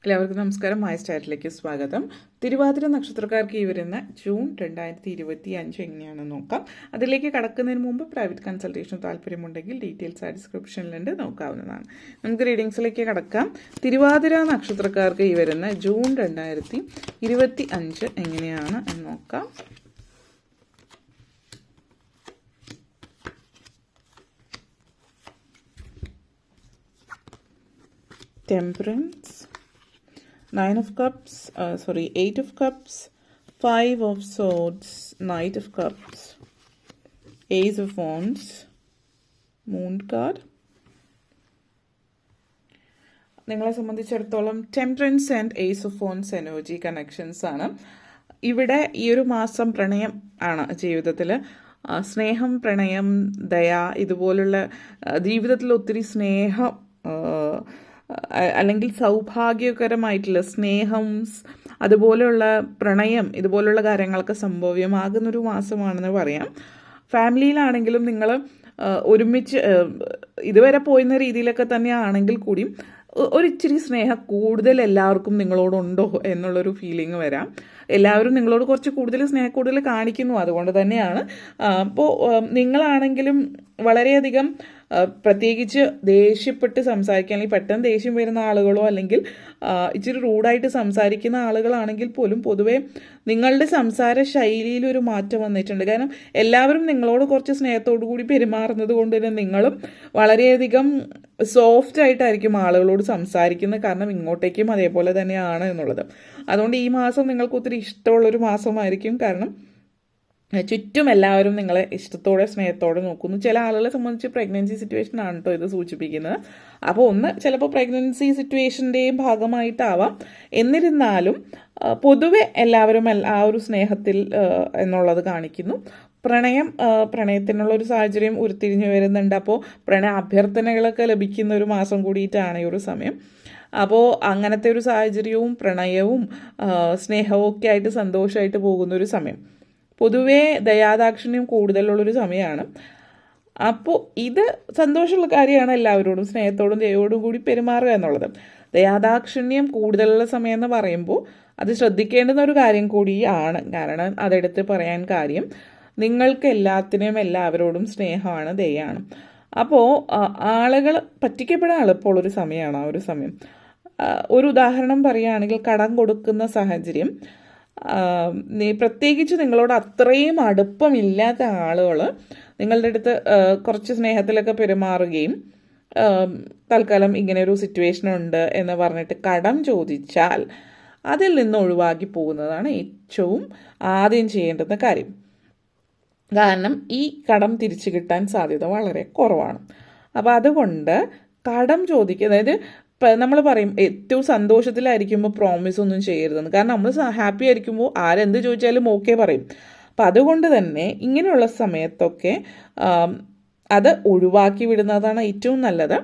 എല്ലാവർക്കും നമസ്കാരം. മായ സ്റ്റാറ്റിലേക്ക് സ്വാഗതം. തിരുവാതിര നക്ഷത്രക്കാർക്ക് ഈ വരുന്ന ജൂൺ 2025 എങ്ങനെയാണെന്ന് നോക്കാം. അതിലേക്ക് കടക്കുന്നതിന് മുമ്പ് പ്രൈവറ്റ് കൺസൾട്ടേഷൻ താല്പര്യമുണ്ടെങ്കിൽ ഡീറ്റെയിൽസ് ആ ഡിസ്ക്രിപ്ഷനിലുണ്ട്, നോക്കാവുന്നതാണ്. നമുക്ക് റീഡിങ്സിലേക്ക് കടക്കാം. തിരുവാതിര നക്ഷത്രക്കാർക്ക് ഈ വരുന്ന ജൂൺ 2025 എങ്ങനെയാണ് എന്ന് നോക്കാം. Temperance, 9 of cups, 8 of cups, 5 of swords, Knight of cups, Ace of wands, Moon card. നിങ്ങളെ സംബന്ധിച്ചിടത്തോളം temperance and ace of wands energy connections ആണ്. ഇവിടെ ഈ ഒരു മാസം പ്രണയം ആണ് ജീവിതത്തിൽ. സ്നേഹം, പ്രണയം, ദയ, ഇതുപോലുള്ള ജീവിതത്തിൽ ഒത്തിരി സ്നേഹം അല്ലെങ്കിൽ സൗഭാഗ്യകരമായിട്ടുള്ള സ്നേഹം, അതുപോലെയുള്ള പ്രണയം, ഇതുപോലുള്ള കാര്യങ്ങളൊക്കെ സംഭവ്യമാകുന്നൊരു മാസമാണെന്ന് പറയാം. ഫാമിലിയിലാണെങ്കിലും നിങ്ങൾ ഒരുമിച്ച് ഇതുവരെ പോയിരുന്ന രീതിയിലൊക്കെ തന്നെ ആണെങ്കിൽ കൂടിയും ഒരിച്ചിരി സ്നേഹം കൂടുതൽ എല്ലാവർക്കും നിങ്ങളോടുണ്ടോ എന്നുള്ളൊരു ഫീലിംഗ് വരാം. എല്ലാവരും നിങ്ങളോട് കുറച്ച് കൂടുതൽ സ്നേഹക്കൂടുതൽ കാണിക്കുന്നു. അതുകൊണ്ട് തന്നെയാണ് അപ്പോൾ നിങ്ങളാണെങ്കിലും വളരെയധികം പ്രത്യേകിച്ച് ദേഷ്യപ്പെട്ട് സംസാരിക്കുക, അല്ലെങ്കിൽ പെട്ടെന്ന് ദേഷ്യം വരുന്ന ആളുകളോ അല്ലെങ്കിൽ ഇച്ചിരി റൂഡായിട്ട് സംസാരിക്കുന്ന ആളുകളാണെങ്കിൽ പോലും പൊതുവേ നിങ്ങളുടെ സംസാര ശൈലിയിലൊരു മാറ്റം വന്നിട്ടുണ്ട്. കാരണം എല്ലാവരും നിങ്ങളോട് കുറച്ച് സ്നേഹത്തോടു കൂടി പെരുമാറുന്നത് കൊണ്ട് തന്നെ നിങ്ങളും വളരെയധികം സോഫ്റ്റ് ആയിട്ടായിരിക്കും ആളുകളോട് സംസാരിക്കുന്നത്. കാരണം ഇങ്ങോട്ടേക്കും അതേപോലെ തന്നെയാണ് എന്നുള്ളത്. അതുകൊണ്ട് ഈ മാസം നിങ്ങൾക്ക് ഒത്തിരി ഇഷ്ടമുള്ളൊരു മാസമായിരിക്കും. കാരണം ചുറ്റും എല്ലാവരും നിങ്ങളെ ഇഷ്ടത്തോടെ സ്നേഹത്തോടെ നോക്കുന്നു. ചില ആളുകളെ സംബന്ധിച്ച് പ്രഗ്നൻസി സിറ്റുവേഷൻ ആണ് കേട്ടോ ഇത് സൂചിപ്പിക്കുന്നത്. അപ്പോൾ ചിലപ്പോൾ പ്രഗ്നൻസി സിറ്റുവേഷൻ്റെയും ഭാഗമായിട്ടാവാം. എന്നിരുന്നാലും പൊതുവെ എല്ലാവരും ആ ഒരു സ്നേഹത്തിൽ എന്നുള്ളത് കാണിക്കുന്നു. പ്രണയത്തിനുള്ള ഒരു സാഹചര്യം ഉരുത്തിരിഞ്ഞു വരുന്നുണ്ട്. അപ്പോൾ പ്രണയ അഭ്യർത്ഥനകളൊക്കെ ലഭിക്കുന്ന ഒരു മാസം കൂടിയിട്ടാണ് ഈ ഒരു സമയം. അപ്പോൾ അങ്ങനത്തെ ഒരു സാഹചര്യവും പ്രണയവും സ്നേഹവും ഒക്കെ ആയിട്ട് സന്തോഷമായിട്ട് പോകുന്നൊരു സമയം. പൊതുവേ ദയാദാക്ഷിണ്യം കൂടുതലുള്ളൊരു സമയമാണ്. അപ്പോൾ ഇത് സന്തോഷമുള്ള കാര്യമാണ്. എല്ലാവരോടും സ്നേഹത്തോടും ദയോടും കൂടി പെരുമാറുക എന്നുള്ളത്. ദയാദാക്ഷിണ്യം കൂടുതലുള്ള സമയം എന്ന് പറയുമ്പോൾ അത് ശ്രദ്ധിക്കേണ്ടുന്ന ഒരു കാര്യം കൂടിയാണ്. കാരണം അതെടുത്ത് പറയാൻ കാര്യം, നിങ്ങൾക്ക് എല്ലാവരോടും സ്നേഹമാണ്, ദയാണ്. അപ്പോൾ ആളുകൾ പറ്റിക്കപ്പെടാൻ എളുപ്പമുള്ളൊരു സമയമാണ് ആ ഒരു സമയം. ഒരു ഉദാഹരണം പറയുകയാണെങ്കിൽ, കടം കൊടുക്കുന്ന സാഹചര്യം, പ്രത്യേകിച്ച് നിങ്ങളോട് അത്രയും അടുപ്പമില്ലാത്ത ആളുകൾ നിങ്ങളുടെ അടുത്ത് കുറച്ച് സ്നേഹത്തിലൊക്കെ പെരുമാറുകയും തൽക്കാലം ഇങ്ങനെ ഒരു സിറ്റുവേഷൻ ഉണ്ട് എന്ന് പറഞ്ഞിട്ട് കടം ചോദിച്ചാൽ അതിൽ നിന്ന് ഒഴിവാക്കി പോകുന്നതാണ് ഏറ്റവും ആദ്യം ചെയ്യേണ്ടുന്ന കാര്യം. കാരണം ഈ കടം തിരിച്ചു കിട്ടാൻ സാധ്യത വളരെ കുറവാണ്. അപ്പോൾ അതുകൊണ്ട് കടം ചോദിക്കുക, അതായത് നമ്മൾ പറയും ഏറ്റവും സന്തോഷത്തിലായിരിക്കുമ്പോൾ പ്രോമിസ് ഒന്നും ചെയ്യരുതെന്ന്. കാരണം നമ്മൾ ഹാപ്പി ആയിരിക്കുമ്പോൾ ആരെന്ത് ചോദിച്ചാലും ഓക്കെ പറയും. അപ്പം അതുകൊണ്ട് തന്നെ ഇങ്ങനെയുള്ള സമയത്തൊക്കെ അത് ഒഴിവാക്കി വിടുന്നതാണ് ഏറ്റവും നല്ലത്.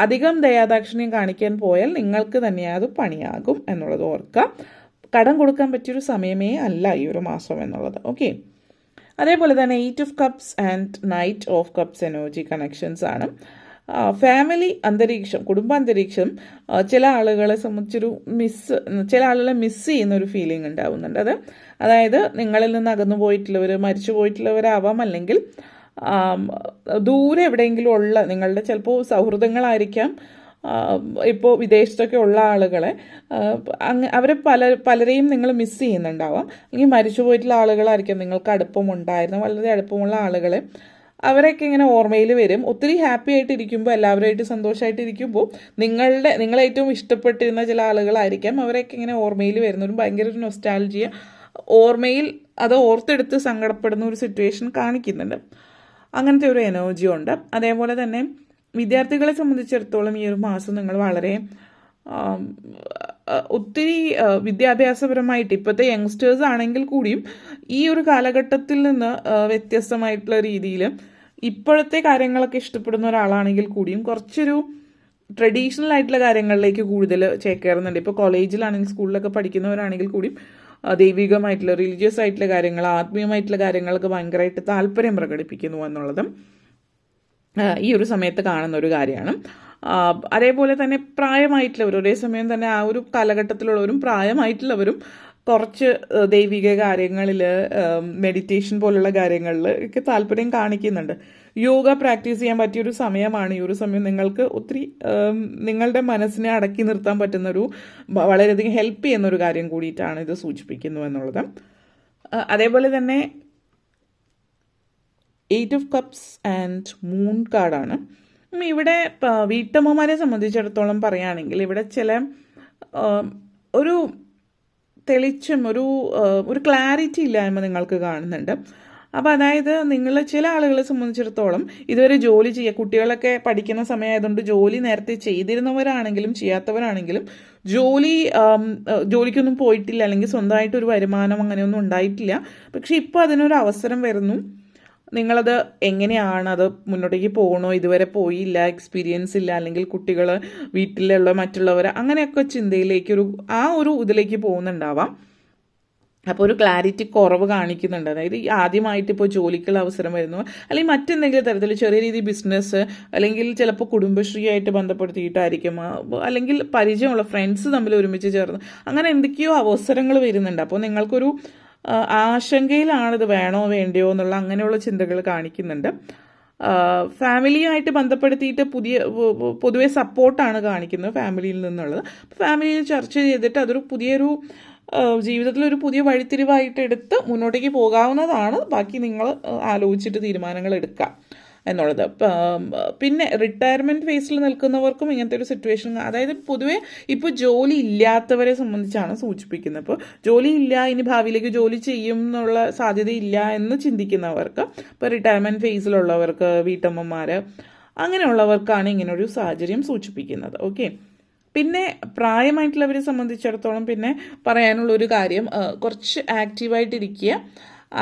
അധികം ദയാദാക്ഷിണ്യം കാണിക്കാൻ പോയാൽ നിങ്ങൾക്ക് തന്നെ അത് പണിയാകും എന്നുള്ളത് ഓർക്കുക. കടം കൊടുക്കാൻ പറ്റിയൊരു സമയമേ അല്ല ഈ ഒരു മാസം എന്നുള്ളത്. ഓക്കെ. അതേപോലെ തന്നെ 8 of cups and Knight of cups energy connections ആണ്. ഫാമിലി അന്തരീക്ഷം, കുടുംബാന്തരീക്ഷം ചില ആളുകളെ സംബന്ധിച്ചൊരു ചില ആളുകളെ മിസ് ചെയ്യുന്ന ഒരു ഫീലിംഗ് ഉണ്ടാവുന്നുണ്ട്. അതായത് നിങ്ങളിൽ നിന്ന് അകന്നു പോയിട്ടുള്ളവർ, മരിച്ചു പോയിട്ടുള്ളവരാവാം, അല്ലെങ്കിൽ ദൂരെ എവിടെയെങ്കിലും ഉള്ള നിങ്ങളുടെ ചിലപ്പോൾ സൗഹൃദങ്ങളായിരിക്കാം. ഇപ്പോൾ വിദേശത്തൊക്കെ ഉള്ള ആളുകളെ അവരെ പലരെയും നിങ്ങൾ മിസ് ചെയ്യുന്നുണ്ടാവാം. അല്ലെങ്കിൽ മരിച്ചു പോയിട്ടുള്ള ആളുകളായിരിക്കാം നിങ്ങൾക്ക് അടുപ്പമുണ്ടായിരുന്ന, വളരെ അടുപ്പമുള്ള ആളുകളെ അവരൊക്കെ ഇങ്ങനെ ഓർമ്മയിൽ വരും. ഒത്തിരി ഹാപ്പി ആയിട്ടിരിക്കുമ്പോൾ, എല്ലാവരുമായിട്ട് സന്തോഷമായിട്ടിരിക്കുമ്പോൾ നിങ്ങളെ ഏറ്റവും ഇഷ്ടപ്പെട്ടിരുന്ന ചില ആളുകളായിരിക്കാം അവരൊക്കെ ഇങ്ങനെ ഓർമ്മയിൽ വരുന്നവരും ഭയങ്കര ഒരു നൊസ്റ്റാൾജിയ ഓർമ്മയിൽ അത് ഓർത്തെടുത്ത് സങ്കടപ്പെടുന്ന ഒരു സിറ്റുവേഷൻ കാണിക്കുന്നുണ്ട്. അങ്ങനത്തെ ഒരു എനർജി ഉണ്ട്. അതേപോലെ തന്നെ വിദ്യാർത്ഥികളെ സംബന്ധിച്ചിടത്തോളം ഈ ഒരു മാസം നിങ്ങൾ വളരെ ഒത്തിരി വിദ്യാഭ്യാസപരമായിട്ട് ഇപ്പോഴത്തെ യങ്സ്റ്റേഴ്സ് ആണെങ്കിൽ കൂടിയും ഈ ഒരു കാലഘട്ടത്തിൽ നിന്ന് വ്യത്യസ്തമായിട്ടുള്ള രീതിയിൽ ഇപ്പോഴത്തെ കാര്യങ്ങളൊക്കെ ഇഷ്ടപ്പെടുന്ന ഒരാളാണെങ്കിൽ കൂടിയും കുറച്ചൊരു ട്രഡീഷണൽ ആയിട്ടുള്ള കാര്യങ്ങളിലേക്ക് കൂടുതൽ ചേക്കേറുന്നുണ്ട്. ഇപ്പോൾ കോളേജിലാണെങ്കിൽ സ്കൂളിലൊക്കെ പഠിക്കുന്നവരാണെങ്കിൽ കൂടിയും ദൈവികമായിട്ടുള്ള റിലീജിയസ് ആയിട്ടുള്ള കാര്യങ്ങൾ, ആത്മീയമായിട്ടുള്ള കാര്യങ്ങളൊക്കെ ഭയങ്കരമായിട്ട് താല്പര്യം പ്രകടിപ്പിക്കുന്നു എന്നുള്ളതും ഈ ഒരു സമയത്ത് കാണുന്ന ഒരു കാര്യമാണ്. അതേപോലെ തന്നെ പ്രായമായിട്ടുള്ളവർ, ഒരേ സമയം തന്നെ ആ ഒരു കാലഘട്ടത്തിലുള്ളവരും പ്രായമായിട്ടുള്ളവരും കുറച്ച് ദൈവിക കാര്യങ്ങളിൽ, മെഡിറ്റേഷൻ പോലുള്ള കാര്യങ്ങളിൽ ഒക്കെ താല്പര്യം കാണിക്കുന്നുണ്ട്. യോഗ പ്രാക്ടീസ് ചെയ്യാൻ പറ്റിയൊരു സമയമാണ് ഈ ഒരു സമയം. നിങ്ങൾക്ക് ഒത്തിരി നിങ്ങളുടെ മനസ്സിനെ അടക്കി നിർത്താൻ പറ്റുന്നൊരു, വളരെയധികം ഹെൽപ്പ് ചെയ്യുന്നൊരു കാര്യം കൂടിയിട്ടാണ് ഇത് സൂചിപ്പിക്കുന്നു എന്നുള്ളത്. അതേപോലെ തന്നെ 8 ഓഫ് കപ്സ് ആൻഡ് മൂൺ കാർഡാണ്. ഇവിടെ വീട്ടമ്മമാരെ സംബന്ധിച്ചിടത്തോളം പറയുകയാണെങ്കിൽ ഇവിടെ ചില ഒരു തെളിച്ചം, ഒരു ക്ലാരിറ്റി ഇല്ലായ്മ നിങ്ങൾക്ക് കാണുന്നുണ്ട്. അപ്പോൾ അതായത് നിങ്ങൾ ചില ആളുകളെ സംബന്ധിച്ചിടത്തോളം ഇതുവരെ ജോലി ചെയ്യുക, കുട്ടികളൊക്കെ പഠിക്കുന്ന സമയമായതുകൊണ്ട് ജോലി നേരത്തെ ചെയ്തിരുന്നവരാണെങ്കിലും ചെയ്യാത്തവരാണെങ്കിലും ജോലിക്കൊന്നും പോയിട്ടില്ല, അല്ലെങ്കിൽ സ്വന്തമായിട്ട് ഒരു വരുമാനം അങ്ങനെയൊന്നും ഉണ്ടായിട്ടില്ല. പക്ഷെ ഇപ്പോൾ അതിനൊരു അവസരം വരുന്നു. നിങ്ങളത് എങ്ങനെയാണ് അത് മുന്നോട്ടേക്ക് പോകണോ, ഇതുവരെ പോയില്ല, എക്സ്പീരിയൻസ് ഇല്ല, അല്ലെങ്കിൽ കുട്ടികൾ, വീട്ടിലുള്ള മറ്റുള്ളവർ, അങ്ങനെയൊക്കെ ചിന്തയിലേക്ക് ആ ഒരു ഇതിലേക്ക് പോകുന്നുണ്ടാവാം. അപ്പോൾ ഒരു ക്ലാരിറ്റി കുറവ് കാണിക്കുന്നുണ്ട്. അതായത് ആദ്യമായിട്ട് ഇപ്പോൾ ജോലിക്കുള്ള അവസരം വരുന്നു, അല്ലെങ്കിൽ മറ്റെന്തെങ്കിലും തരത്തിൽ ചെറിയ രീതിയിൽ ബിസിനസ്, അല്ലെങ്കിൽ ചിലപ്പോൾ കുടുംബശ്രീ ആയിട്ട് ബന്ധപ്പെടുത്തിയിട്ടായിരിക്കും, അല്ലെങ്കിൽ പരിചയമുള്ള ഫ്രണ്ട്സ് തമ്മിൽ ഒരുമിച്ച് ചേർന്ന് അങ്ങനെ എന്തൊക്കെയോ അവസരങ്ങൾ വരുന്നുണ്ട്. അപ്പോൾ നിങ്ങൾക്കൊരു ആശങ്കയിലാണിത് വേണോ വേണ്ടയോ എന്നുള്ള അങ്ങനെയുള്ള ചിന്തകൾ കാണിക്കുന്നുണ്ട്. ഫാമിലിയുമായിട്ട് ബന്ധപ്പെടുത്തിയിട്ട് പൊതുവെ സപ്പോർട്ടാണ് കാണിക്കുന്നത് ഫാമിലിയിൽ നിന്നുള്ളത്. ഫാമിലിയിൽ ചർച്ച ചെയ്തിട്ട് അതൊരു പുതിയൊരു ജീവിതത്തിലൊരു പുതിയ വഴിത്തിരിവായിട്ട് എടുത്ത് മുന്നോട്ടേക്ക് പോകാവുന്നതാണ്. ബാക്കി നിങ്ങൾ ആലോചിച്ചിട്ട് തീരുമാനങ്ങൾ എടുക്കുക എന്നുള്ളത്. പിന്നെ റിട്ടയർമെൻറ്റ് ഫേസിൽ നിൽക്കുന്നവർക്കും ഇങ്ങനത്തെ ഒരു സിറ്റുവേഷൻ, അതായത് പൊതുവെ ഇപ്പോൾ ജോലി ഇല്ലാത്തവരെ സംബന്ധിച്ചാണ് സൂചിപ്പിക്കുന്നത്. ഇപ്പോൾ ജോലി ഇല്ല, ഇനി ഭാവിയിലേക്ക് ജോലി ചെയ്യും എന്നുള്ള സാധ്യതയില്ല എന്ന് ചിന്തിക്കുന്നവർക്ക്, ഇപ്പോൾ റിട്ടയർമെൻറ്റ് ഫേസിലുള്ളവർക്ക്, വീട്ടമ്മമാർ, അങ്ങനെയുള്ളവർക്കാണ് ഇങ്ങനൊരു സാഹചര്യം സൂചിപ്പിക്കുന്നത്. ഓക്കെ. പിന്നെ പ്രായമായിട്ടുള്ളവരെ സംബന്ധിച്ചിടത്തോളം പിന്നെ പറയാനുള്ളൊരു കാര്യം, കുറച്ച് ആക്റ്റീവായിട്ടിരിക്കുക.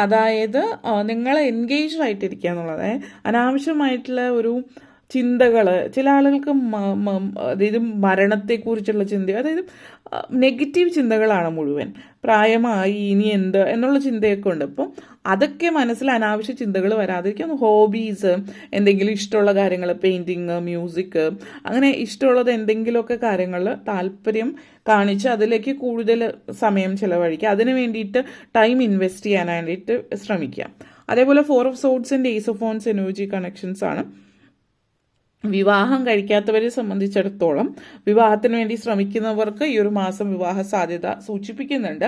അതായത് നിങ്ങൾ എൻഗേജ്ഡ് ആയിട്ടിരിക്കുക എന്നുള്ളത്. അനാവശ്യമായിട്ടുള്ള ഒരു ചിന്തകൾ, ചില ആളുകൾക്ക് അതായത് മരണത്തെക്കുറിച്ചുള്ള ചിന്ത, അതായത് നെഗറ്റീവ് ചിന്തകളാണ് മുഴുവൻ. പ്രായമായി ഇനി എന്ത് എന്നുള്ള ചിന്തയൊക്കെ ഉണ്ട്. അപ്പോൾ അതൊക്കെ മനസ്സിൽ അനാവശ്യ ചിന്തകൾ വരാതിരിക്കും. ഹോബീസ്, എന്തെങ്കിലും ഇഷ്ടമുള്ള കാര്യങ്ങൾ, പെയിൻറ്റിങ്, മ്യൂസിക്, അങ്ങനെ ഇഷ്ടമുള്ളത് എന്തെങ്കിലുമൊക്കെ കാര്യങ്ങളിൽ താല്പര്യം കാണിച്ച് അതിലേക്ക് കൂടുതൽ സമയം ചിലവഴിക്കുക. അതിന് വേണ്ടിയിട്ട് ടൈം ഇൻവെസ്റ്റ് ചെയ്യാനായിട്ട് ശ്രമിക്കുക. അതേപോലെ 4 of swords and ace of wands energy connections ആണ്. വിവാഹം കഴിക്കാത്തവരെ സംബന്ധിച്ചിടത്തോളം വിവാഹത്തിന് വേണ്ടി ശ്രമിക്കുന്നവർക്ക് ഈ ഒരു മാസം വിവാഹ സാധ്യത സൂചിപ്പിക്കുന്നുണ്ട്.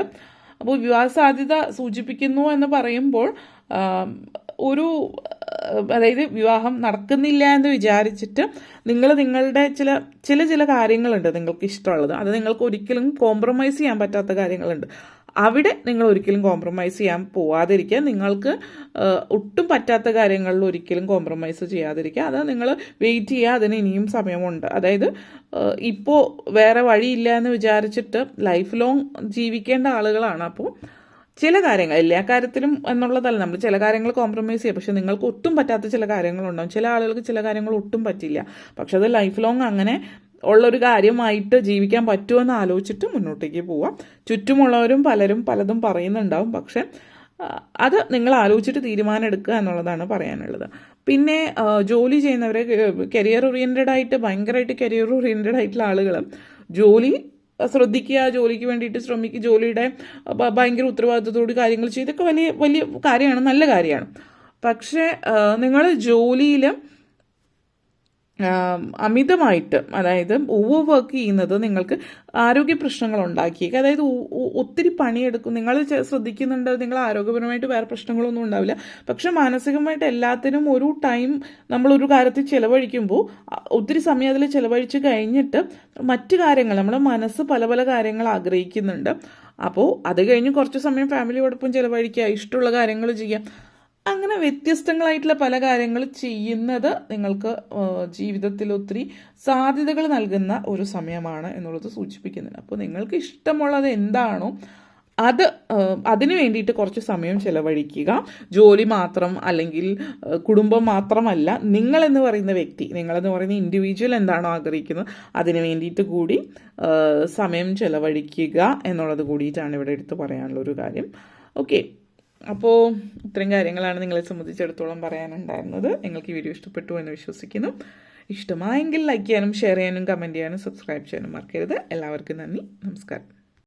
അപ്പോൾ വിവാഹ സാധ്യത സൂചിപ്പിക്കുന്നു എന്ന് പറയുമ്പോൾ അതായത് വിവാഹം നടക്കുന്നില്ല എന്ന് വിചാരിച്ചിട്ട് നിങ്ങൾ നിങ്ങളുടെ ചില കാര്യങ്ങളുണ്ട് നിങ്ങൾക്ക് ഇഷ്ടമുള്ളത്, അത് നിങ്ങൾക്ക് ഒരിക്കലും കോംപ്രമൈസ് ചെയ്യാൻ പറ്റാത്ത കാര്യങ്ങളുണ്ട്. അവിടെ നിങ്ങൾ ഒരിക്കലും കോംപ്രമൈസ് ചെയ്യാൻ പോവാതിരിക്കുക. നിങ്ങൾക്ക് ഒട്ടും പറ്റാത്ത കാര്യങ്ങളിൽ ഒരിക്കലും കോംപ്രമൈസ് ചെയ്യാതിരിക്കുക. അത് നിങ്ങൾ വെയിറ്റ് ചെയ്യുക, അതിന് ഇനിയും സമയമുണ്ട്. അതായത് ഇപ്പോൾ വേറെ വഴിയില്ല എന്ന് വിചാരിച്ചിട്ട് ലൈഫ് ലോങ് ജീവിക്കേണ്ട ആളുകളാണ്. അപ്പോൾ ചില കാര്യങ്ങൾ, എല്ലാ കാര്യത്തിലും എന്നുള്ളതല്ല, നമ്മൾ ചില കാര്യങ്ങൾ കോംപ്രമൈസ് ചെയ്യുക. പക്ഷെ നിങ്ങൾക്ക് ഒട്ടും പറ്റാത്ത ചില കാര്യങ്ങളുണ്ടാവും. ചില ആളുകൾക്ക് ചില കാര്യങ്ങൾ ഒട്ടും പറ്റില്ല. പക്ഷെ അത് ലൈഫ് ലോങ് അങ്ങനെ ഉള്ളൊരു കാര്യമായിട്ട് ജീവിക്കാൻ പറ്റുമെന്ന് ആലോചിച്ചിട്ട് മുന്നോട്ടേക്ക് പോവാം. ചുറ്റുമുള്ളവരും പലതും പറയുന്നുണ്ടാവും. പക്ഷെ അത് നിങ്ങൾ ആലോചിച്ചിട്ട് തീരുമാനം എടുക്കുക എന്നുള്ളതാണ് പറയാനുള്ളത്. പിന്നെ ജോലി ചെയ്യുന്നവരെ, ഭയങ്കരമായിട്ട് കരിയർ ഓറിയൻറ്റഡ് ആയിട്ടുള്ള ആളുകൾ ജോലി ശ്രദ്ധിക്കുക, ജോലിക്ക് വേണ്ടിയിട്ട് ശ്രമിക്കുക, ജോലിയുടെ ഭയങ്കര ഉത്തരവാദിത്തത്തോട് കാര്യങ്ങൾ ചെയ്തൊക്കെ വലിയ വലിയ കാര്യമാണ്, നല്ല കാര്യമാണ്. പക്ഷേ നിങ്ങൾ ജോലിയിൽ അമിതമായിട്ട്, അതായത് ഓവർ വർക്ക് ചെയ്യുന്നത് നിങ്ങൾക്ക് ആരോഗ്യ പ്രശ്നങ്ങൾ ഉണ്ടാക്കിയേക്കും. അതായത് ഒത്തിരി പണിയെടുക്കും. നിങ്ങൾ ശ്രദ്ധിക്കുന്നുണ്ട്, നിങ്ങൾ ആരോഗ്യപരമായിട്ട് വേറെ പ്രശ്നങ്ങളൊന്നും ഉണ്ടാവില്ല. പക്ഷെ മാനസികമായിട്ട് എല്ലാത്തിനും ഒരു ടൈം നമ്മളൊരു കാര്യത്തിൽ ചിലവഴിക്കുമ്പോൾ ഒത്തിരി സമയം അതിൽ ചിലവഴിച്ച് കഴിഞ്ഞിട്ട് മറ്റു കാര്യങ്ങൾ, നമ്മുടെ മനസ്സ് പല കാര്യങ്ങൾ ആഗ്രഹിക്കുന്നുണ്ട്. അപ്പോൾ അത് കഴിഞ്ഞ് കുറച്ച് സമയം ഫാമിലിയോടൊപ്പം ചിലവഴിക്കുക, ഇഷ്ടമുള്ള കാര്യങ്ങൾ ചെയ്യാം. അങ്ങനെ വ്യത്യസ്തങ്ങളായിട്ടുള്ള പല കാര്യങ്ങൾ ചെയ്യുന്നത് നിങ്ങൾക്ക് ജീവിതത്തിൽ ഒത്തിരി സാധ്യതകൾ നൽകുന്ന ഒരു സമയമാണ് എന്നുള്ളത് സൂചിപ്പിക്കുന്നുണ്ട്. അപ്പോൾ നിങ്ങൾക്ക് ഇഷ്ടമുള്ളത് എന്താണോ അതിന് വേണ്ടിയിട്ട് കുറച്ച് സമയം ചിലവഴിക്കുക. ജോലി മാത്രം അല്ലെങ്കിൽ കുടുംബം മാത്രമല്ല, നിങ്ങളെന്ന് പറയുന്ന വ്യക്തി, നിങ്ങളെന്ന് പറയുന്ന ഇൻഡിവിജ്വൽ എന്താണോ ആഗ്രഹിക്കുന്നത് അതിന് വേണ്ടിയിട്ട് കൂടി സമയം ചിലവഴിക്കുക എന്നുള്ളത് കൂടിയിട്ടാണ് ഇവിടെ എടുത്ത് പറയാനുള്ളൊരു കാര്യം. ഓക്കെ. അപ്പോൾ ഇത്രയും കാര്യങ്ങളാണ് നിങ്ങളെ സംബന്ധിച്ചിടത്തോളം പറയാനുണ്ടായിരുന്നത്. നിങ്ങൾക്ക് ഈ വീഡിയോ ഇഷ്ടപ്പെട്ടു എന്ന് വിശ്വസിക്കുന്നു. ഇഷ്ടമായെങ്കിൽ ലൈക്ക് ചെയ്യാനും ഷെയർ ചെയ്യാനും കമൻറ്റ് ചെയ്യാനും സബ്സ്ക്രൈബ് ചെയ്യാനും മറക്കരുത്. എല്ലാവർക്കും നന്ദി, നമസ്കാരം.